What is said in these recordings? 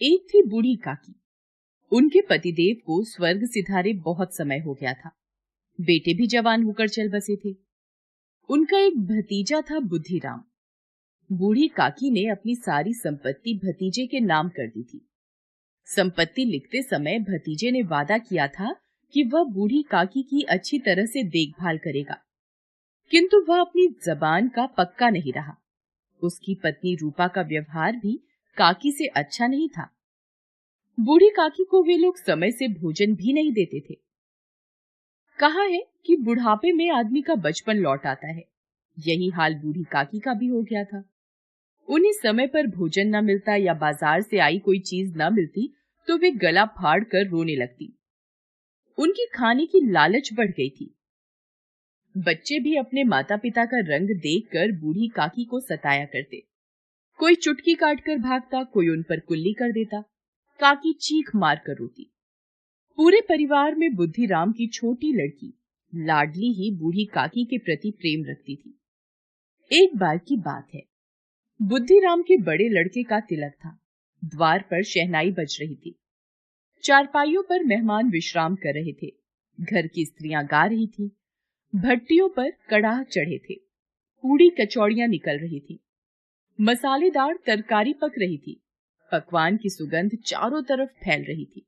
एक थी बूढ़ी काकी। उनके पतिदेव को स्वर्ग सिधारे बहुत समय हो गया था। बेटे भी जवान होकर चल बसे थे। उनका एक भतीजा था बुद्धिराम। बूढ़ी काकी ने अपनी सारी संपत्ति भतीजे के नाम कर दी थी। संपत्ति लिखते समय भतीजे ने वादा किया था कि वह बूढ़ी काकी की अच्छी तरह से देखभाल करेगा, किंतु वह अपनी जबान का पक्का नहीं रहा। उसकी पत्नी रूपा का व्यवहार भी काकी से अच्छा नहीं था। बूढ़ी काकी को वे लोग समय से भोजन भी नहीं देते थे। कहा है कि बुढ़ापे में आदमी का बचपन लौट आता है। यही हाल बूढ़ी काकी का भी हो गया था। उन्हें समय पर भोजन न मिलता या बाजार से आई कोई चीज न मिलती तो वे गला फाड़ कर रोने लगती। उनकी खाने की लालच बढ़ गई थी। बच्चे भी अपने माता पिता का रंग देखकर बूढ़ी काकी को सताया करते। कोई चुटकी काटकर भागता, कोई उन पर कुल्ली कर देता। काकी चीख मार कर रोती। पूरे परिवार में बुद्धिराम की छोटी लड़की लाडली ही बूढ़ी काकी के प्रति प्रेम रखती थी। एक बार की बात है, बुद्धिराम के बड़े लड़के का तिलक था। द्वार पर शहनाई बज रही थी। चारपाइयों पर मेहमान विश्राम कर रहे थे। घर की स्त्रियां गा रही थीं। भट्टियों पर कड़ाह चढ़े थे। पूड़ी कचौड़ियां निकल रही थी। मसालेदार तरकारी पक रही थी। पकवान की सुगंध चारों तरफ फैल रही थी।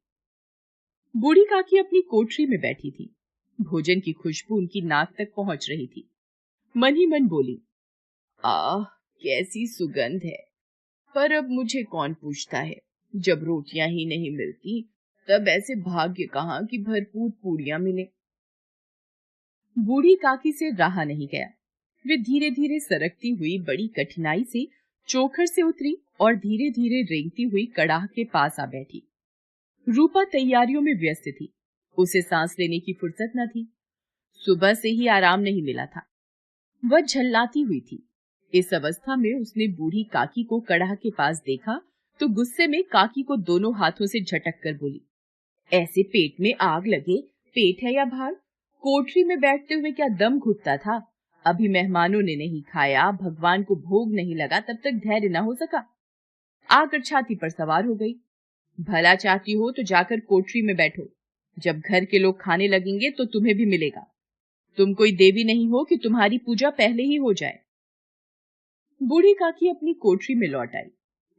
बूढ़ी काकी अपनी कोठरी में बैठी थी। भोजन की खुशबू उनकी नाक तक पहुंच रही थी। मन ही मन बोली, आह, कैसी सुगंध है। पर अब मुझे कौन पूछता है। जब रोटियां ही नहीं मिलती तब ऐसे भाग्य कहाँ कि भरपूर पूड़ियां मिले। बूढ़ी काकी से रहा नहीं गया। वे धीरे धीरे सरकती हुई बड़ी कठिनाई से चोखर से उतरी और धीरे धीरे रेंगती हुई कड़ाह के पास आ बैठी। रूपा तैयारियों में व्यस्त थी। उसे सांस लेने की फुर्सत न थी। सुबह से ही आराम नहीं मिला था। वह झल्लाती हुई थी। इस अवस्था में उसने बूढ़ी काकी को कड़ाह के पास देखा तो गुस्से में काकी को दोनों हाथों से झटक कर बोली, ऐसे पेट में आग लगे, पेट है या भार? कोठरी में बैठते हुए क्या दम घुटता था? अभी मेहमानों ने नहीं खाया, भगवान को भोग नहीं लगा, तब तक धैर्य न हो सका। आकर छाती पर सवार हो गई। भला चाहती हो तो जाकर कोठरी में बैठो। जब घर के लोग खाने लगेंगे तो तुम्हें भी मिलेगा। तुम कोई देवी नहीं हो कि तुम्हारी पूजा पहले ही हो जाए। बूढ़ी काकी अपनी कोठरी में लौट आई।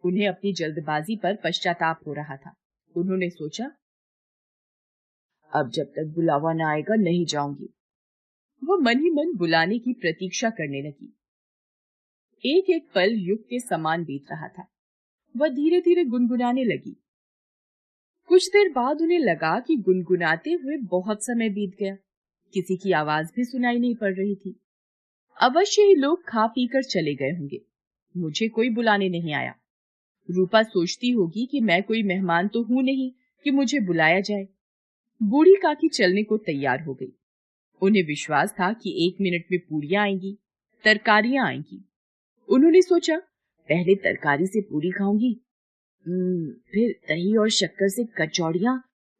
उन्हें अपनी जल्दबाजी पर पश्चाताप हो रहा था। उन्होंने सोचा, अब जब तक बुलावा न आएगा नहीं जाऊंगी। वो मन ही मन बुलाने की प्रतीक्षा करने लगी। एक एक पल युग के समान बीत रहा था। वह धीरे धीरे गुनगुनाने लगी। कुछ देर बाद उन्हें लगा कि गुनगुनाते हुए बहुत समय बीत गया। किसी की आवाज भी सुनाई नहीं पड़ रही थी। अवश्य ही लोग खा पीकर चले गए होंगे। मुझे कोई बुलाने नहीं आया। रूपा सोचती होगी कि मैं कोई मेहमान तो हूं नहीं कि मुझे बुलाया जाए। बूढ़ी काकी चलने को तैयार हो गई। उन्हें विश्वास था कि 1 मिनट में पूड़ियां आएंगी, तरकारियां आएंगी। उन्होंने सोचा, पहले तरकारी से पूरी खाऊंगी, फिर दही और शक्कर से कचौड़ियां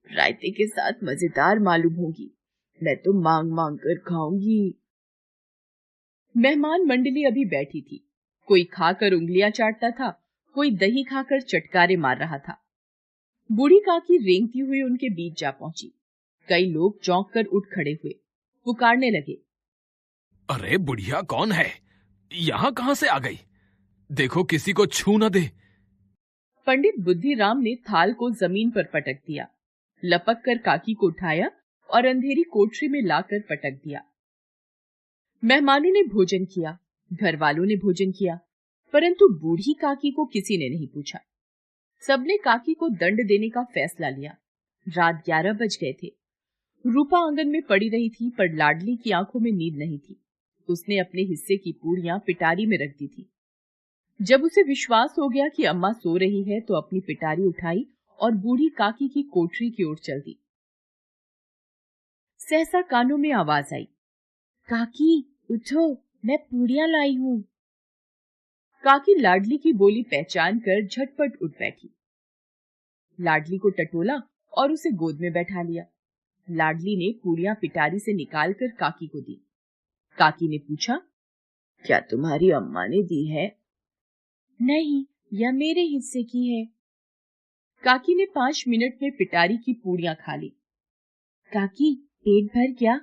रायते के साथ मजेदार मालूम होगी। मैं तो मांग मांग कर खाऊंगी। मेहमान मंडली अभी बैठी थी। कोई खाकर उंगलियां चाटता था, कोई दही खाकर चटकारे मार रहा था। बूढ़ी काकी रेंगती हुई उनके बीच जा पहुंची। कई लोग चौंक कर उठ खड़े हुए, पुकारने लगे, अरे बुढ़िया कौन है? यहाँ कहाँ से आ गई? देखो किसी को छू न दे। पंडित बुद्धिराम ने थाल को जमीन पर पटक दिया, लपक कर काकी को उठाया और अंधेरी कोठरी में लाकर पटक दिया। मेहमानों ने भोजन किया, घर वालों ने भोजन किया, परंतु बूढ़ी काकी को किसी ने नहीं पूछा। सबने काकी को दंड देने का फैसला लिया। रात 11 बज गए थे। रूपा आंगन में पड़ी रही थी, पर लाडली की आंखों में नींद नहीं थी। उसने अपने हिस्से की पूड़ियां पिटारी में रख दी थी। जब उसे विश्वास हो गया कि अम्मा सो रही है तो अपनी पिटारी उठाई और बूढ़ी काकी की कोठरी की ओर चल दी। सहसा कानों में आवाज आई, काकी उठो, मैं पूड़ियां लाई हूं। काकी लाडली की बोली पहचान कर झटपट उठ बैठी। लाडली को टटोला और उसे गोद में बैठा लिया। लाडली ने पूड़ियां पिटारी से निकालकर काकी को दी। काकी ने पूछा, क्या तुम्हारी अम्मा ने दी है? नहीं, यह मेरे हिस्से की है। काकी ने 5 मिनट में पिटारी की पूड़ियां खा ली। काकी, पेट भर क्या?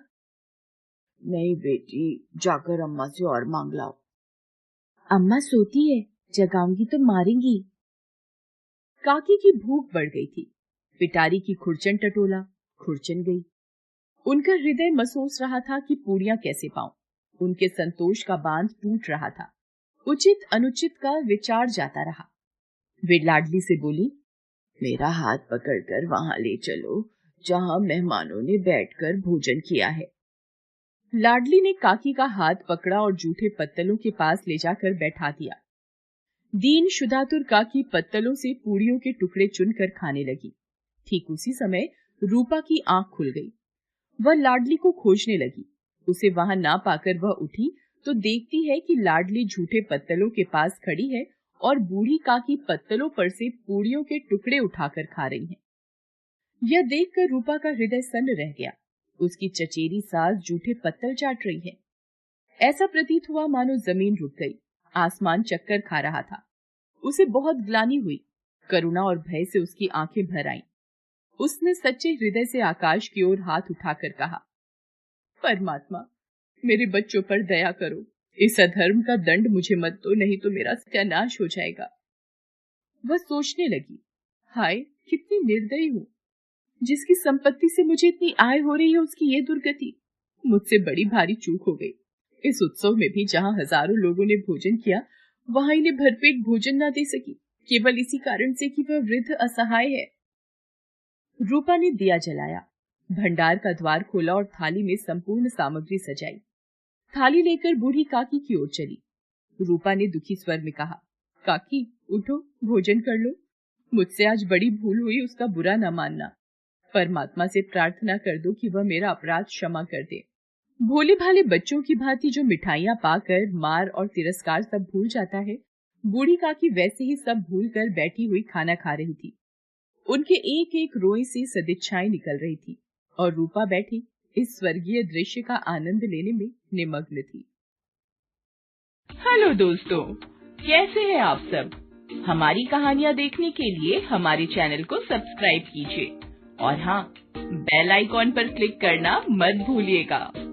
नहीं बेटी, जाकर अम्मा से और मांग लाओ। अम्मा सोती है, जगाऊंगी तो मारेंगी। काकी की भूख बढ़ गई थी। पिटारी की खुरचन टटोला, खुरचन गई। उनका हृदय महसूस रहा था कि पूड़ियां कैसे पाऊं। उनके संतोष का बांध टूट रहा था। उचित अनुचित का विचार जाता रहा। वे लाडली से बोली, मेरा हाथ पकड़कर वहां ले चलो जहां मेहमानों ने बैठकर भोजन किया है। लाडली ने काकी का हाथ पकड़ा और जूठे पत्तलों के पास ले जाकर बैठा दिया। दीन शुदातुर काकी पत्तलों से पूड़ियों के टुकड़े चुनकर खाने लगी। ठीक उसी समय रूपा की आंख खुल गई। वह लाडली को खोजने लगी। उसे वहां ना पाकर वह उठी तो देखती है कि लाडली झूठे पत्तलों के पास खड़ी है और बूढ़ी काकी पत्तलों पर से पूड़ियों के टुकड़े उठाकर खा रही है। यह देखकर रूपा का हृदय सन्न रह गया। उसकी चचेरी सास झूठे पत्तल चाट रही है। ऐसा प्रतीत हुआ मानो जमीन रुक गई, आसमान चक्कर खा रहा था। उसे बहुत ग्लानि हुई। करुणा और भय से उसकी आंखें भर आईं। उसने सच्चे हृदय से आकाश की ओर हाथ उठाकर कहा, परमात्मा, मेरे बच्चों पर दया करो। इस अधर्म का दंड मुझे मत दो, नहीं तो मेरा सत्यानाश हो जाएगा। वह सोचने लगी, हाय कितनी निर्दयी हूँ। जिसकी संपत्ति से मुझे इतनी आय हो रही है उसकी ये दुर्गति। मुझसे बड़ी भारी चूक हो गई। इस उत्सव में भी जहाँ हजारों लोगों ने भोजन किया, वहां इन्हें भरपेट भोजन न दे सकी, केवल इसी कारण से कि वह वृद्ध असहाय है। रूपा ने दिया जलाया, भंडार का द्वार खोला और थाली में संपूर्ण सामग्री सजाई। थाली लेकर बूढ़ी काकी की ओर चली। रूपा ने दुखी स्वर में कहा, काकी उठो, भोजन कर लो। मुझसे आज बड़ी भूल हुई, उसका बुरा न मानना। परमात्मा से प्रार्थना कर दो कि वह मेरा अपराध क्षमा कर दे। भोले भाले बच्चों की भांति जो मिठाइयां पाकर मार और तिरस्कार सब भूल जाता है, बूढ़ी काकी वैसे ही सब भूल कर बैठी हुई खाना खा रही थी। उनके एक एक रोए से सदिच्छाएं निकल रही थी और रूपा बैठी इस स्वर्गीय दृश्य का आनंद लेने में निमग्न थी। हेलो दोस्तों, कैसे हैं आप सब? हमारी कहानियां देखने के लिए हमारे चैनल को सब्सक्राइब कीजिए और हाँ, बेल आइकॉन पर क्लिक करना मत भूलिएगा।